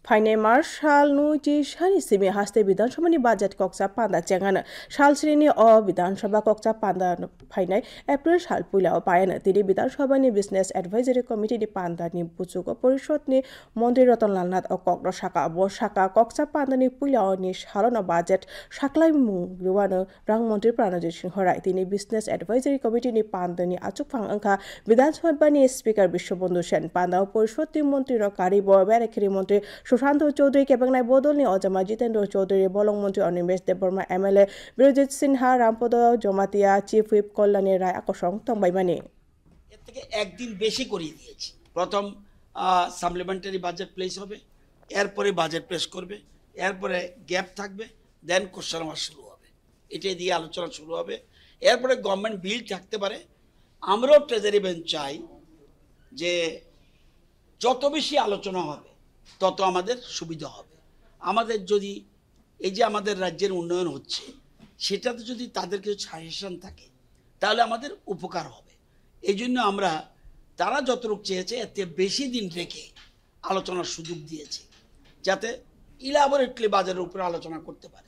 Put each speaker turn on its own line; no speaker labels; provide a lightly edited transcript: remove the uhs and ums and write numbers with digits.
फाइने मार्च साल नुची सानि सिमी हास्ते विधानसभानि बाजेट कक्सा पान्दा चेंगानो साल श्रेणी अ विधानसभा कक्सा पान्दा फाइनाय एप्रिल साल पुलाव पायनो तिनि विधानसभानि बिजनेस एडभाइजरी कमिटिनि पान्दानि बुचुको परिषदनि मन्त्री रतनलाल नाथ अकक्र साका ब साका कक्सा पान्दानि पुलावनि सालनो बाजेट साक्लाय मुंग्रुवानो रां मन्त्री प्राणजित सिंह राय तिनि बिजनेस एडभाइजरी कमिटिनि पान्दानि आचुकफां अंखा विधानसभानि स्पीकर विश्वबंधु सेन पान्दा परिषदनि मन्त्री र कारी ब बेरेखेरि मन्त्री सुशांत चौधरी केबंगनाय बदलनि अजमा जितेन्द्र चौधरी बलं मंत्री Animesh Debbarma MLA Birajit Sinha Ramapada Jamatia chief whip Kalyani Roy আকর্ষণ তংবাইমানি
এর থেকে একদিন বেশি করিয়ে দিয়েছি। প্রথম সাপ্লিমেন্টারি বাজেট প্লেস হবে, এরপরে বাজেট প্লেস করবে, এরপরে গ্যাপ থাকবে, দেন কোশ্চেন আওয়ার শুরু হবে, এটাই দিয়ে আলোচনা শুরু হবে। এরপরে গভর্নমেন্ট বিল থাকতে পারে। আমরাও ট্রেজারি বেঞ্চ চাই যে যত বেশি আলোচনা হবে তত আমাদের সুবিধা হবে। আমাদের যদি এই যে আমাদের রাজ্যের উন্নয়ন হচ্ছে সেটাতে যদি তাদের কিছু সাজেশন থাকে তাহলে আমাদের উপকার হবে। এই জন্য আমরা তারা যতটুকু চেয়েছে এতে বেশি দিন রেখে আলোচনার সুযোগ দিয়েছি যাতে ইলাবোরেটলি বাজারের উপরে আলোচনা করতে পারে।